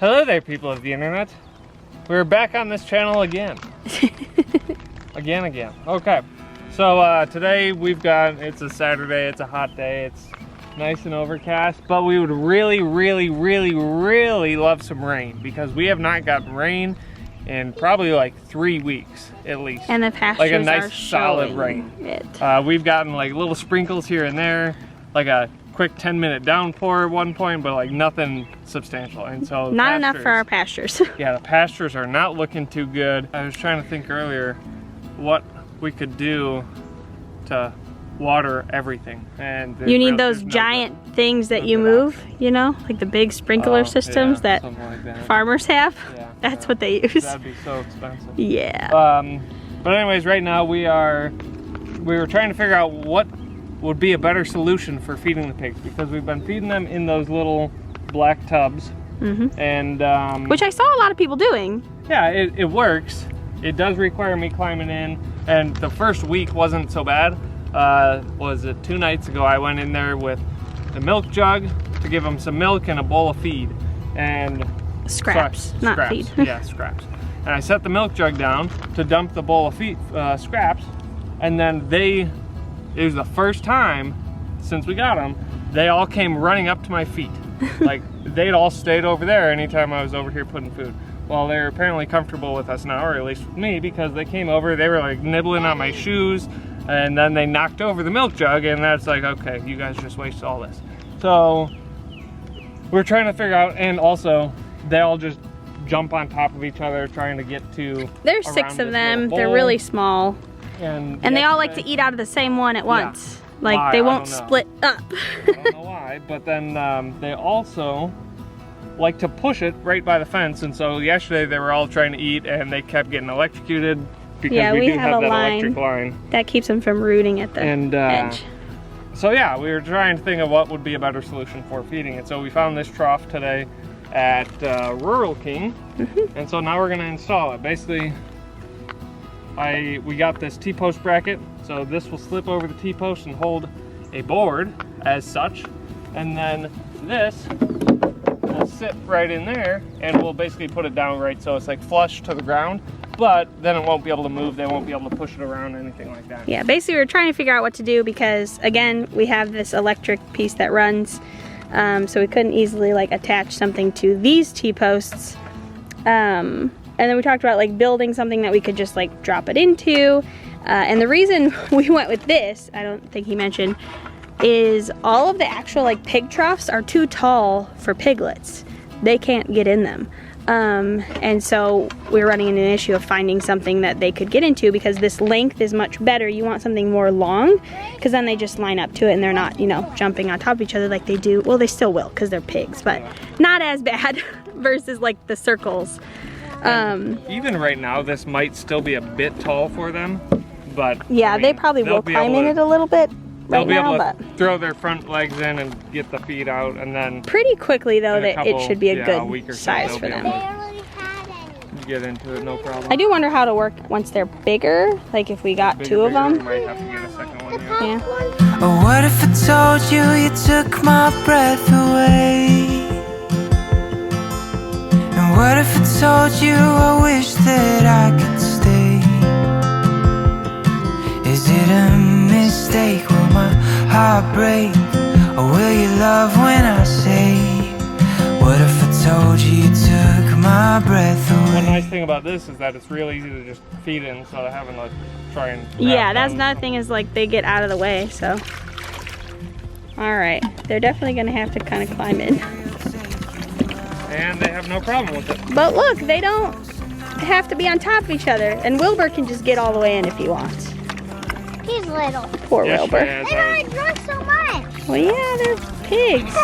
Hello there, people of the internet. We're back on this channel again. again. Okay, so today we've got, it's a Saturday, it's a hot day, it's nice and overcast, but we would really love some rain because we have not gotten rain in probably like 3 weeks at least. And the pastures like a nice are solid rain. We've gotten like little sprinkles here and there, like a quick 10-minute downpour at one point, but like nothing substantial. And so not enough for our pastures. Yeah, the pastures are not looking too good. I was trying to think earlier what we could do to water everything, and you need those giant things that you move, you know, like the big sprinkler systems that farmers have. Yeah, that's what they use. That'd be so expensive. Yeah. But anyways, right now we were trying to figure out what would be a better solution for feeding the pigs, because we've been feeding them in those little black tubs. And which I saw a lot of people doing. Yeah, it works. It does require me climbing in, and the first week wasn't so bad. Was it 2 nights ago, I went in there with the milk jug to give them some milk and a bowl of feed and scraps. Feed. Yeah, scraps. And I set the milk jug down to dump the bowl of feed, scraps, and then it was the first time since we got them, they all came running up to my feet. Like, they'd all stayed over there anytime I was over here putting food. Well, they're apparently comfortable with us now, or at least with me, because they came over, they were like nibbling on my shoes, and then they knocked over the milk jug, and that's like, okay, you guys just wasted all this. So we're trying to figure out, and also they all just jump on top of each other trying to get to. There's 6 of them. They're really small. And they all like to eat out of the same one at once. Yeah. Like, why? They won't split up. I don't know why, but then they also like to push it right by the fence, and so yesterday they were all trying to eat and they kept getting electrocuted because we do have that electric line that keeps them from rooting at the edge. So yeah, we were trying to think of what would be a better solution for feeding it. So we found this trough today at Rural King, and so now we're going to install it. Basically, we got this T-post bracket, so this will slip over the T-post and hold a board as such, and then this will sit right in there, and we'll basically put it down right so it's like flush to the ground, but then it won't be able to move, they won't be able to push it around or anything like that. Yeah, basically we're trying to figure out what to do because, again, we have this electric piece that runs, so we couldn't easily like attach something to these T-posts. And then we talked about like building something that we could just like drop it into. And the reason we went with this, I don't think he mentioned, is all of the actual like pig troughs are too tall for piglets. They can't get in them. And so we're running into an issue of finding something that they could get into because this length is much better. You want something more long because then they just line up to it and they're not, you know, jumping on top of each other like they do. Well, they still will because they're pigs, but not as bad versus like the circles. Even right now, this might still be a bit tall for them, but yeah, I mean, they probably will climb in it a little bit. They'll be able to throw their front legs in and get the feet out, and then pretty quickly though that it should be a good size for them. Get into it, no problem. I do wonder how to work once they're bigger, like if we got 2 of them. We might have to get a second one. Yeah. Oh, what if I told you you took my breath away? And what if I told you I wish that I could stay? Is it a mistake? Will my heart break? Or will you love when I say, what if I told you you took my breath away? One nice thing about this is that it's real easy to just feed in instead of having to try and yeah, that's another thing is like they get out of the way, so. Alright, they're definitely gonna have to kind of climb in. And they have no problem with it. But look, they don't have to be on top of each other, and Wilbur can just get all the way in if he wants. He's little. Poor Wilbur. They don't drink so much. Well, yeah, they're pigs.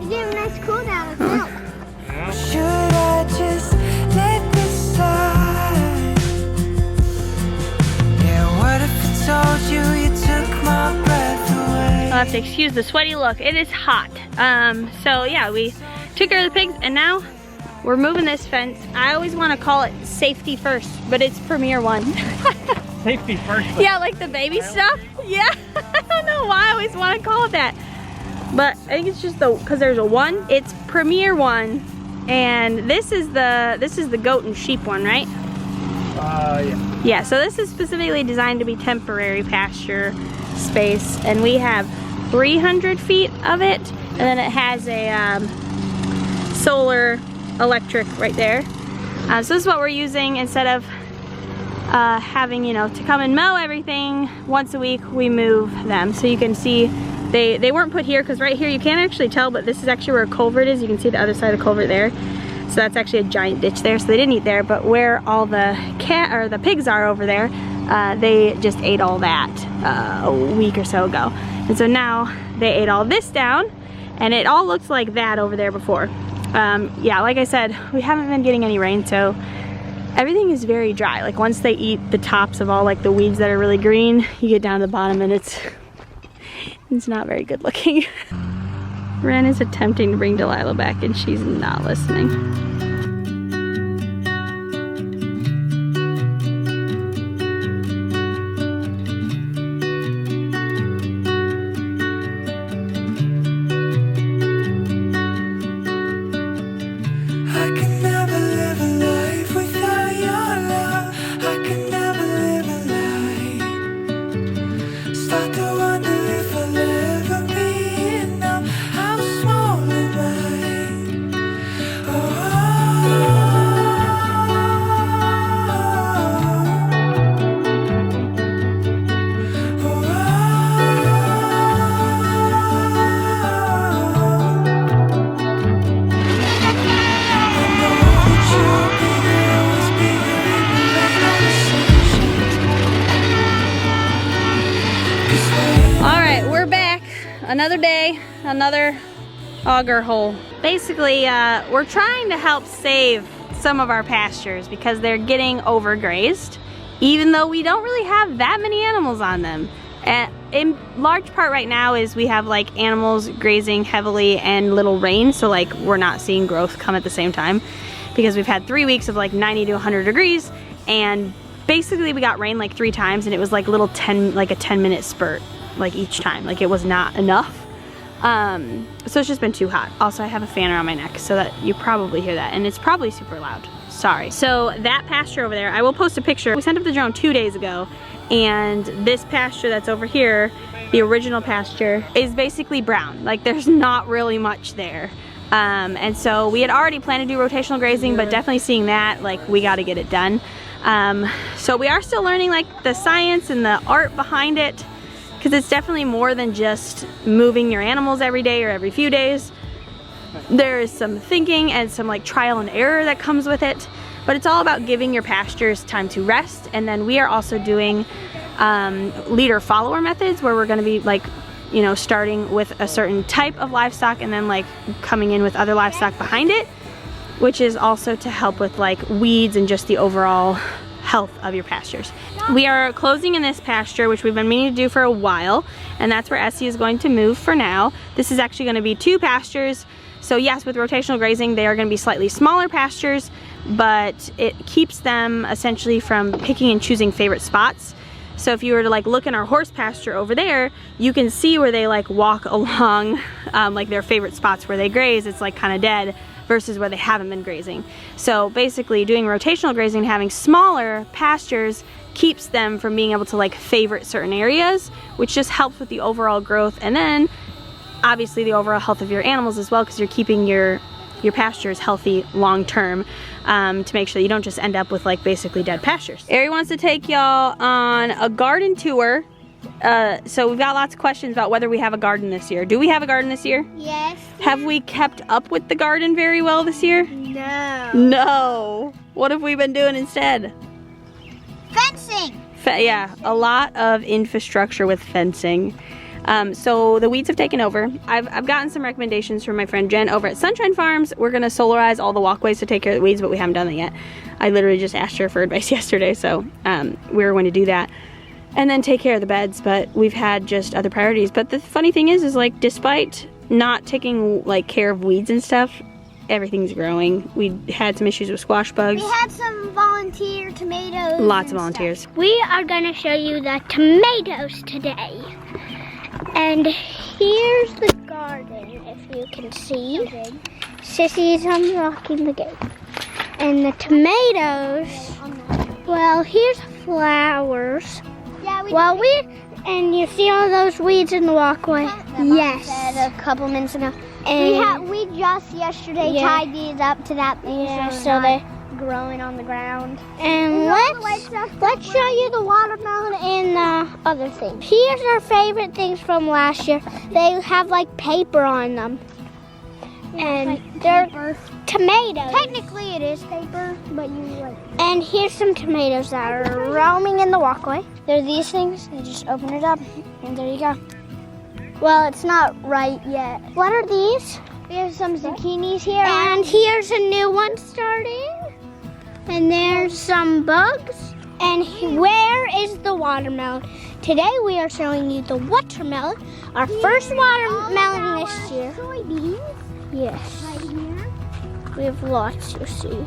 You get a nice cool down with milk. Yeah. Should I just let this slide? Yeah, what if I told you you took my breath away? I'll have to excuse the sweaty look. It is hot. So yeah, we took care of the pigs, and now we're moving this fence. I always want to call it safety first, but it's Premier One. Safety first. Yeah, like the baby stuff. Yeah, I don't know why I always want to call it that. but I think it's just because there's a 1. It's Premier 1, and this is the goat and sheep one, right? Yeah. Yeah, so this is specifically designed to be temporary pasture space, and we have 300 feet of it, and then it has a solar electric right there. So this is what we're using instead of having, you know, to come and mow everything once a week. We move them. So you can see they weren't put here because right here you can't actually tell, but this is actually where a culvert is. You can see the other side of the culvert there. So that's actually a giant ditch there, so they didn't eat there, but where all the pigs are over there, they just ate all that a week or so ago. And so now they ate all this down, and it all looks like that over there before. Yeah, like I said, we haven't been getting any rain, so everything is very dry. Like once they eat the tops of all like the weeds that are really green, you get down to the bottom and it's not very good looking. Ren is attempting to bring Delilah back and she's not listening. Another day, another auger hole. Basically, we're trying to help save some of our pastures because they're getting overgrazed, even though we don't really have that many animals on them. In large part right now is we have like animals grazing heavily and little rain, so like we're not seeing growth come at the same time because we've had 3 weeks of like 90 to 100 degrees, and basically we got rain like 3 times, and it was like a 10-minute spurt. Like each time, like it was not enough. So it's just been too hot. Also, I have a fan around my neck so that you probably hear that, and it's probably super loud. Sorry. So that pasture over there, I will post a picture. We sent up the drone 2 days ago, and this pasture that's over here, the original pasture, is basically brown. Like there's not really much there. And so we had already planned to do rotational grazing, but definitely seeing that, like we got to get it done. So we are still learning like the science and the art behind it, because it's definitely more than just moving your animals every day or every few days. There is some thinking and some like trial and error that comes with it, but it's all about giving your pastures time to rest. And then we are also doing leader follower methods, where we're going to be like, you know, starting with a certain type of livestock and then like coming in with other livestock behind it, which is also to help with like weeds and just the overall health of your pastures. We are closing in this pasture, which we've been meaning to do for a while, and that's where Essie is going to move for now. This is actually going to be 2 pastures. So yes, with rotational grazing, they are going to be slightly smaller pastures, but it keeps them essentially from picking and choosing favorite spots. So if you were to like look in our horse pasture over there, you can see where they like walk along like their favorite spots where they graze. It's like kind of dead versus where they haven't been grazing. So basically doing rotational grazing, having smaller pastures, keeps them from being able to like favorite certain areas, which just helps with the overall growth, and then obviously the overall health of your animals as well, because you're keeping your pastures healthy long term, to make sure that you don't just end up with like basically dead pastures. Ari wants to take y'all on a garden tour. So we've got lots of questions about whether we have a garden this year. Do we have a garden this year? Yes. Have we kept up with the garden very well this year? No. No. What have we been doing instead? Fencing. Yeah, a lot of infrastructure with fencing. So the weeds have taken over. I've gotten some recommendations from my friend Jen over at Sunshine Farms. We're gonna solarize all the walkways to take care of the weeds, but we haven't done that yet. I literally just asked her for advice yesterday, so we're going to do that. And then take care of the beds, but we've had just other priorities. But the funny thing is like despite not taking like care of weeds and stuff, everything's growing. We had some issues with squash bugs. We had some volunteer tomatoes. Lots of volunteers. Stuff. We are gonna show you the tomatoes today. And here's the garden. garden, if you can see. Sissy's unlocking the gate. And the tomatoes, well, here's flowers. And you see all those weeds in the walkway? Yes. A couple minutes ago. And we just yesterday tied these up to that thing, so they're growing on the ground. And let's show you the watermelon and the other things. Here's our favorite things from last year. They have like paper on them. And they're tomatoes. Technically it is paper, but you like. And here's some tomatoes that are roaming in the walkway. They're these things. You just open it up, and there you go. Well, it's not right yet. What are these? We have some zucchinis here. And here's a new one starting. And there's some bugs. And where is the watermelon? Today we are showing you the watermelon. Our first watermelon this year. Soybeans. Yes. Right here. We have lots, you see.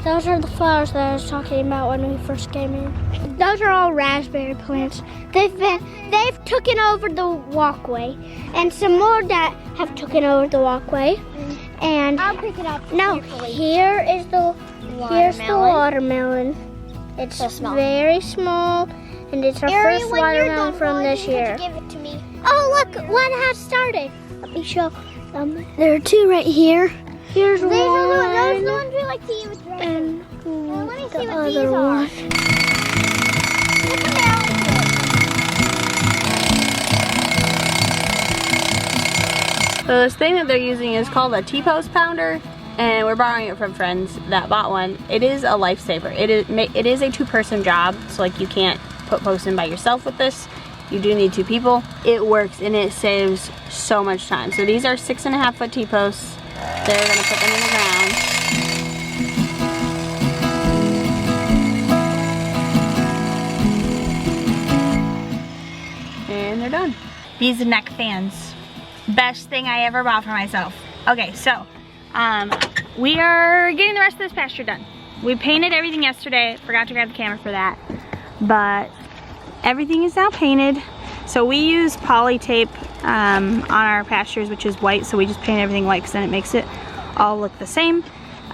Those are the flowers that I was talking about when we first came in. Those are all raspberry plants. They've taken over the walkway, and some more that have taken over the walkway. And I'll pick it up. No, here is the watermelon. It's so very small, and it's our first watermelon from this year. Give it to me. Oh, look, one has started. Let me show. There are two right here. Here's one. Those are the ones we like to use. And let me see what these are. So this thing that they're using is called a T-post pounder, and we're borrowing it from friends that bought one. It is a lifesaver. It is a two-person job, so like you can't put posts in by yourself with this. You do need two people. It works and it saves so much time. So these are 6.5 foot T-posts. They're gonna put them in the ground. And they're done. These neck fans. Best thing I ever bought for myself. Okay, so we are getting the rest of this pasture done. We painted everything yesterday. Forgot to grab the camera for that. But everything is now painted. So we use poly tape on our pastures, which is white, so we just paint everything white because then it makes it all look the same.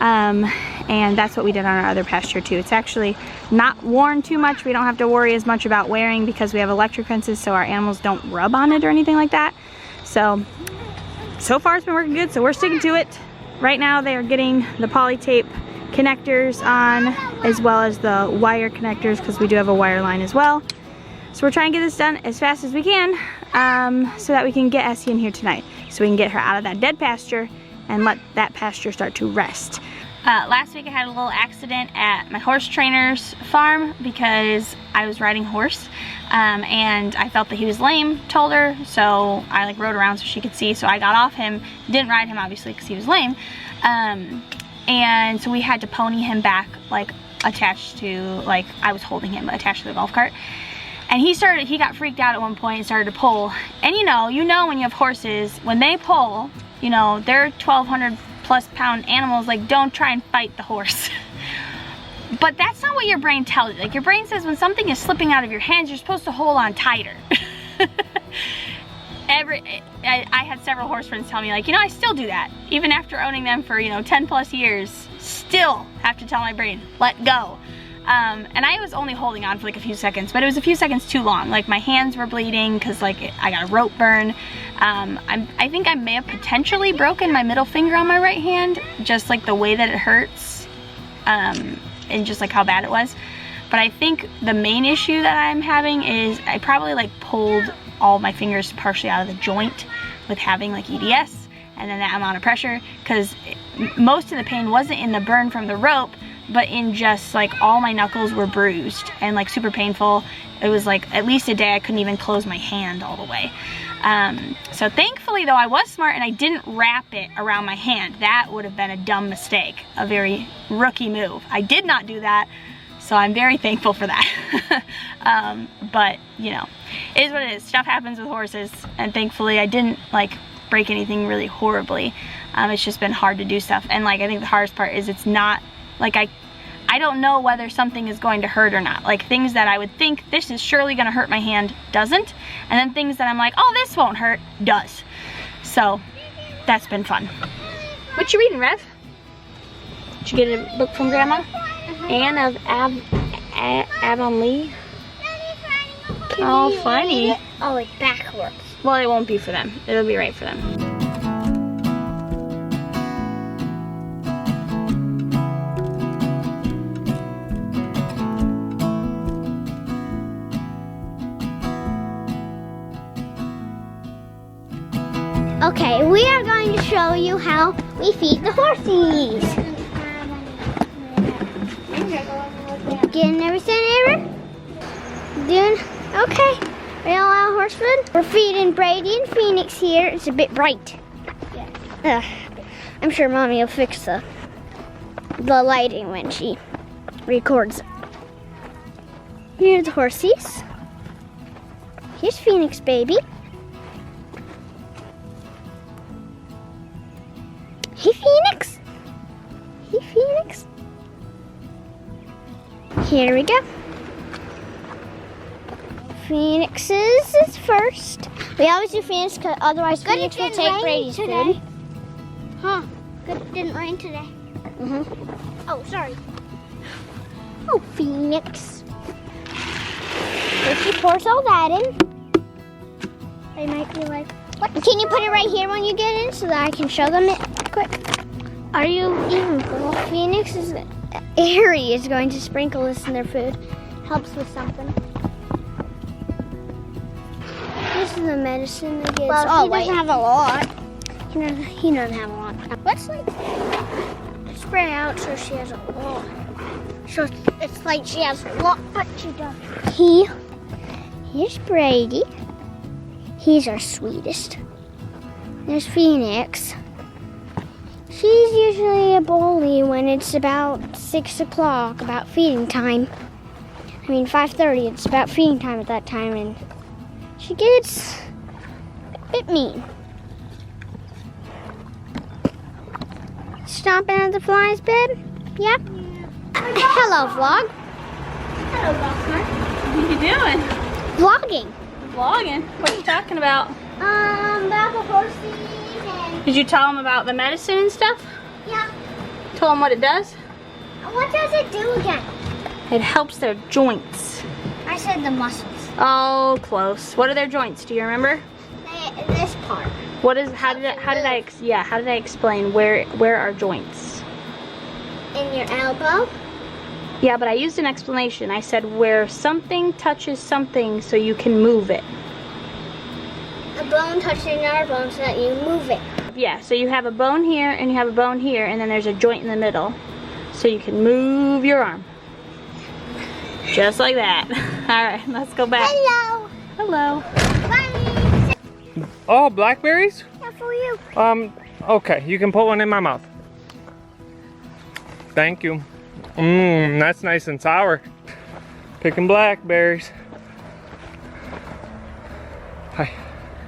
And that's what we did on our other pasture too. It's actually not worn too much. We don't have to worry as much about wearing because we have electric fences, so our animals don't rub on it or anything like that. So far it's been working good, so we're sticking to it. Right now they are getting the poly tape connectors on, as well as the wire connectors, because we do have a wire line as well. So we're trying to get this done as fast as we can, so that we can get Essie in here tonight, so we can get her out of that dead pasture and let that pasture start to rest. Last week I had a little accident at my horse trainer's farm because I was riding a horse and I felt that he was lame, told her, so I like rode around so she could see, so I got off him, didn't ride him obviously because he was lame, and so we had to pony him back, like attached to, like I was holding him attached to the golf cart. And he got freaked out at one point and started to pull. And you know when you have horses, when they pull, you know, they're 1,200 plus pound animals, like don't try and fight the horse. But that's not what your brain tells you. Like your brain says when something is slipping out of your hands, you're supposed to hold on tighter. I had several horse friends tell me, like, you know, I still do that. Even after owning them for, you know, 10 plus years, still have to tell my brain, let go. And I was only holding on for like a few seconds, but it was a few seconds too long. Like my hands were bleeding because like I got a rope burn. I think I may have potentially broken my middle finger on my right hand, just like the way that it hurts, and just like how bad it was. But I think the main issue that I'm having is I probably like pulled all my fingers partially out of the joint with having like EDS and then that amount of pressure, because most of the pain wasn't in the burn from the rope, but in just like all my knuckles were bruised and like super painful. It was like at least a day I couldn't even close my hand all the way. So thankfully though I was smart and I didn't wrap it around my hand. That would have been a dumb mistake, a very rookie move. I did not do that, so I'm very thankful for that. But you know, it is what it is. Stuff happens with horses, and thankfully I didn't like break anything really horribly. It's just been hard to do stuff, and like I think the hardest part is it's not like I don't know whether something is going to hurt or not. Like things that I would think this is surely gonna hurt my hand doesn't, and then things that I'm like, oh, this won't hurt, does. So that's been fun. What you reading, Rev? Did you get a book from Grandma? Anne of Avonlea. Oh, funny. Oh, it's backwards. Well, it won't be for them. It'll be right for them. Okay, we are going to show you how we feed the horsies. Getting everything, Aaron? Doing okay. Are you all horse food? We're feeding Brady and Phoenix here. It's a bit bright. Yeah. I'm sure Mommy will fix the lighting when she records it. Here's the horsies. Here's Phoenix, baby. Hey, Phoenix. Hey, Phoenix. Here we go. Phoenix's is first. We always do Phoenix because otherwise Phoenix will take Brady's food. Huh. Good it didn't rain today. Oh, sorry. Oh, Phoenix. If she pours all that in, they might be like, what? Can you put it right here when you get in so that I can show them it quick? Are you even full? Phoenix is... Aerilee is going to sprinkle this in their food. Helps with something. This is the medicine that gets... Well, he doesn't have a lot. He doesn't have a lot. Let's like spread out so she has a lot. So it's like she has a lot, but she doesn't. Here's Brady. He's our sweetest. There's Phoenix. She's usually a bully when it's about 6 o'clock, about feeding time. I mean 5:30, it's about feeding time at that time, and she gets a bit mean. Stomping at the flies, babe? Yep. Hello, vlog. Hello, Bossman. What are you doing? Vlogging. Vlogging? What are you talking about? About the horses and... Did you tell them about the medicine and stuff? Yeah. Told them what it does? What does it do again? It helps their joints. I said the muscles. Oh, close. What are their joints? Do you remember? This part. What is? How did I explain where are joints? In your elbow. Yeah, but I used an explanation. I said where something touches something so you can move it. A bone touches another bone so that you move it. Yeah, so you have a bone here and you have a bone here and then there's a joint in the middle. So you can move your arm. Just like that. All right, let's go back. Hello. Hello. Bye. Oh, blackberries? Yeah, for you. Okay, you can put one in my mouth. Thank you. That's nice and sour. Picking blackberries. Hi.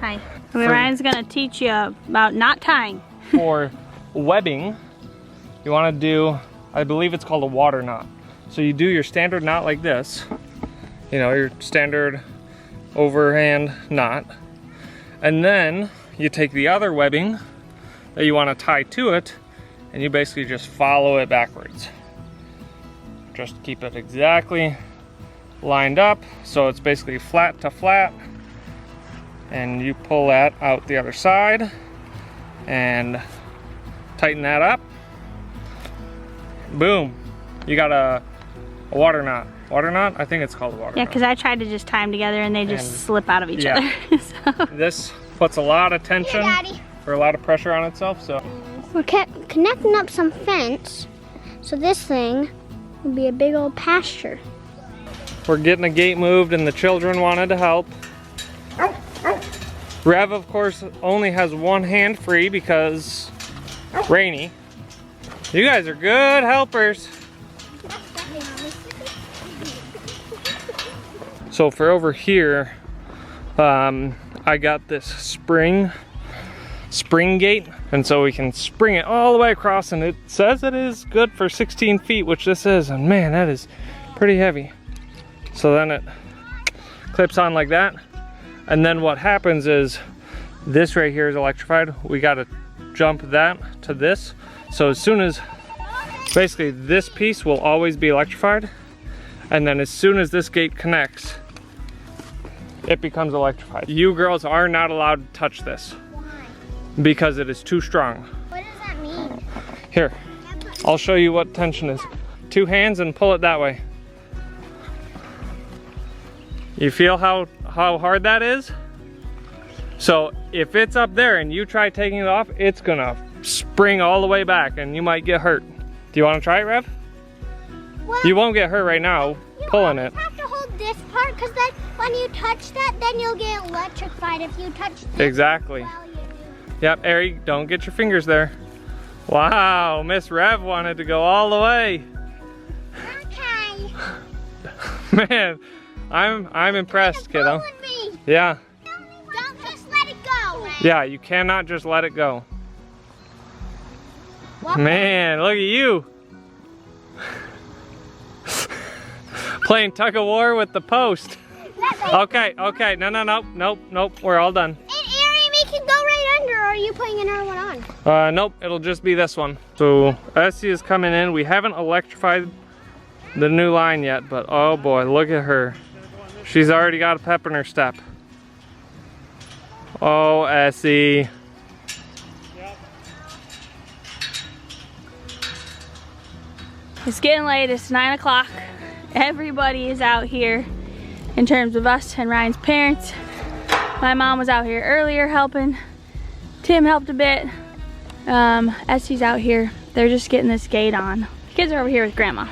Hi. Ryan's gonna teach you about knot tying. For webbing, you want to do, I believe it's called a water knot. So you do your standard knot like this, you know, your standard overhand knot, and then you take the other webbing that you want to tie to it and you basically just follow it backwards. Just keep it exactly lined up so it's basically flat to flat, and you pull that out the other side and tighten that up. Boom, you got a water knot. Water knot? I think it's called a water knot. Yeah, because I tried to just tie them together and they just slip out of each other. So. This puts a lot of tension or a lot of pressure on itself. So We're connecting up some fence, so this thing will be a big old pasture. we're getting a gate moved and the children wanted to help. Rev, of course, only has one hand free because rainy. You guys are good helpers. So for over here, I got this spring gate, and so we can spring it all the way across, and it says it is good for 16 feet, which this is, and man, that is pretty heavy. So then it clips on like that, and then what happens is This right here is electrified. We gotta jump that to this. So as soon as, basically this piece will always be electrified. And then as soon as this gate connects, it becomes electrified. You girls are not allowed to touch this. Why? Because it is too strong. What does that mean? Here, I'll show you what tension is. 2 hands and pull it that way. You feel how hard that is? So if it's up there and you try taking it off, it's gonna spring all the way back and you might get hurt. Do you wanna try it, Rev? Well, You won't get hurt right now pulling it. You have to hold this part because then when you touch that, then you'll get electrified if you touch this. Exactly. While you do. Yep, Ari, don't get your fingers there. Wow, Miss Rev wanted to go all the way. Okay. Man, I'm impressed, kiddo. Pulling me. Yeah. Don't just let it go. Yeah, you cannot just let it go. What? Man, look at you. Playing tug of war with the post. Okay, nope, we're all done. And Ari, we can go right under. Or are you putting another one on? Nope, it'll just be this one. So Essie is coming in. We haven't electrified the new line yet, but oh boy, look at her. She's already got a pep in her step. Oh, Essie. It's getting late, it's 9 o'clock. Everybody is out here in terms of us and Ryan's parents. My mom was out here earlier helping. Tim helped a bit. Essie's out here. They're just getting this gate on. The kids are over here with Grandma.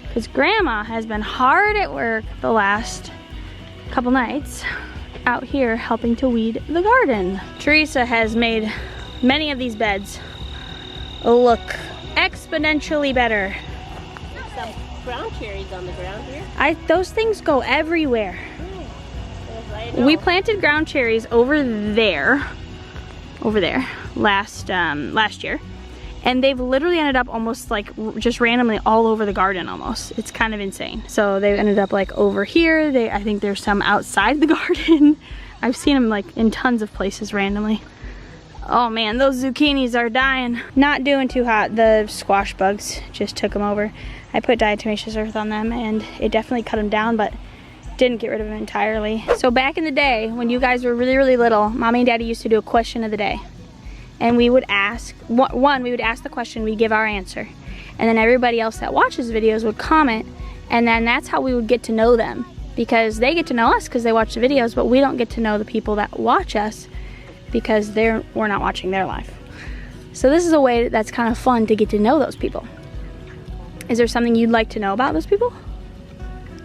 Because Grandma has been hard at work the last couple nights out here helping to weed the garden. Teresa has made many of these beds look exponentially better. Some ground cherries on the ground here. Those things go everywhere. We planted ground cherries over there last year, and they've literally ended up almost like just randomly all over the garden almost. It's kind of insane. So they ended up like over here. I think there's some outside the garden. I've seen them like in tons of places randomly. Oh man, those zucchinis are dying. Not doing too hot. The squash bugs just took them over. I put diatomaceous earth on them and it definitely cut them down, but didn't get rid of them entirely. So back in the day, when you guys were really, really little, Mommy and Daddy used to do a question of the day. And we would ask, we would ask the question, we'd give our answer. And then everybody else that watches videos would comment, and then that's how we would get to know them. Because they get to know us because they watch the videos, but we don't get to know the people that watch us because we're not watching their life. So this is a way that's kind of fun to get to know those people. Is there something you'd like to know about those people?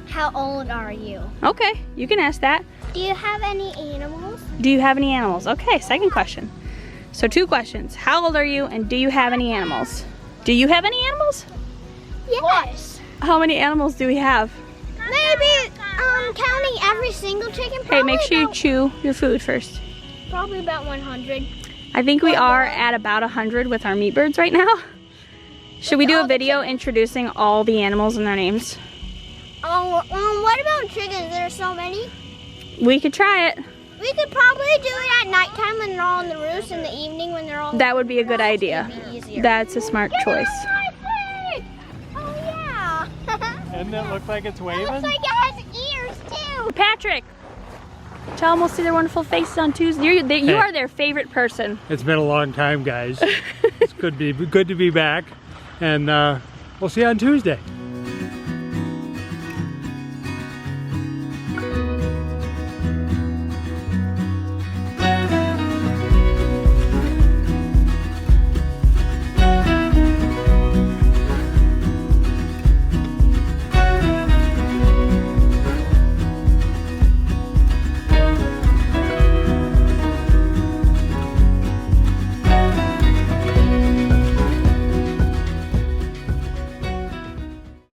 How old are you? Okay, you can ask that. Do you have any animals? Do you have any animals? Okay, second question. So 2 questions. How old are you and do you have any animals? Do you have any animals? Yes. How many animals do we have? Maybe counting every single chicken. Hey, make sure you chew your food first. Probably about 100. I think we are at about 100 with our meat birds right now. Should we do a video introducing all the animals and their names? What about chickens? There are so many. We could try it. We could probably do it at nighttime when they're all on the roost, in the evening when they're all. That would be a good idea. It'd be easier. That's a smart choice. Oh yeah. Doesn't it look like it's waving? Looks like it has ears too. Patrick, tell them we'll see their wonderful faces on Tuesday. You are their favorite person. It's been a long time, guys. It's good to be back, and we'll see you on Tuesday.